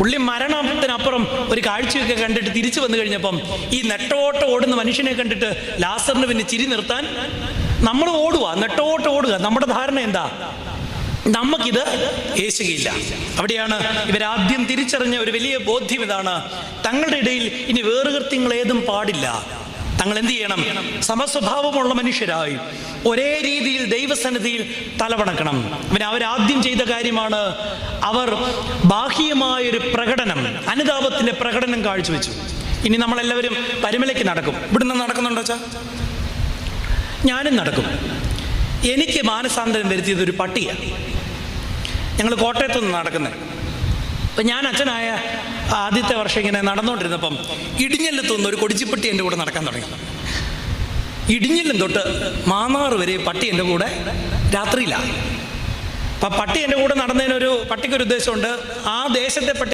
പുള്ളി മരണത്തിനപ്പുറം ഒരു കാഴ്ചയൊക്കെ കണ്ടിട്ട് തിരിച്ചു വന്നു കഴിഞ്ഞപ്പം ഈ നെട്ടോട്ട് ഓടുന്ന മനുഷ്യനെ കണ്ടിട്ട് ലാസറിന് പിന്നെ ചിരി നിർത്താൻ നമ്മൾ ഓടുക, നെട്ടോട്ട് ഓടുക. നമ്മുടെ ധാരണ എന്താ? നമുക്കിത് യേശുകയില്ല. അവിടെയാണ് ഇവരാദ്യം തിരിച്ചറിഞ്ഞ ഒരു വലിയ ബോധ്യം ഇതാണ്: തങ്ങളുടെ ഇടയിൽ ഇനി വേറുകൃത്യങ്ങൾ ഏതും പാടില്ല. തങ്ങൾ എന്ത് ചെയ്യണം? സമസ്വഭാവമുള്ള മനുഷ്യരായി ഒരേ രീതിയിൽ ദൈവസന്നിധിയിൽ തലവണക്കണം. അവരാദ്യം ചെയ്ത കാര്യമാണ്, അവർ ബാഹ്യമായൊരു പ്രകടനം, അനുതാപത്തിന്റെ പ്രകടനം കാഴ്ചവെച്ചു. ഇനി നമ്മളെല്ലാവരും പരിമലയ്ക്ക് നടക്കും. ഇവിടുന്ന് നടക്കുന്നുണ്ടോ വെച്ചാൽ ഞാനും നടക്കും. എനിക്ക് മാനസാന്തരം വരുത്തിയത് ഒരു പട്ടിയാണ്. ഞങ്ങൾ കോട്ടയത്തു നിന്ന് നടക്കുന്നത്. അപ്പം ഞാൻ അച്ഛനായ ആദ്യത്തെ വർഷം ഇങ്ങനെ നടന്നുകൊണ്ടിരുന്നപ്പം ഇടിഞ്ഞല്ലത്തുനിന്ന് ഒരു കൊടിച്ചിപ്പട്ടി എൻ്റെ കൂടെ നടക്കാൻ തുടങ്ങി. ഇടിഞ്ഞിലും തൊട്ട് മാന്നാർ വരെ പട്ടി എൻ്റെ കൂടെ രാത്രിയിലാണ്. അപ്പം പട്ടി എൻ്റെ കൂടെ നടന്നതിനൊരു പട്ടിക്കൊരു ഉദ്ദേശമുണ്ട്. ആ ദേശത്തെ പട്ടി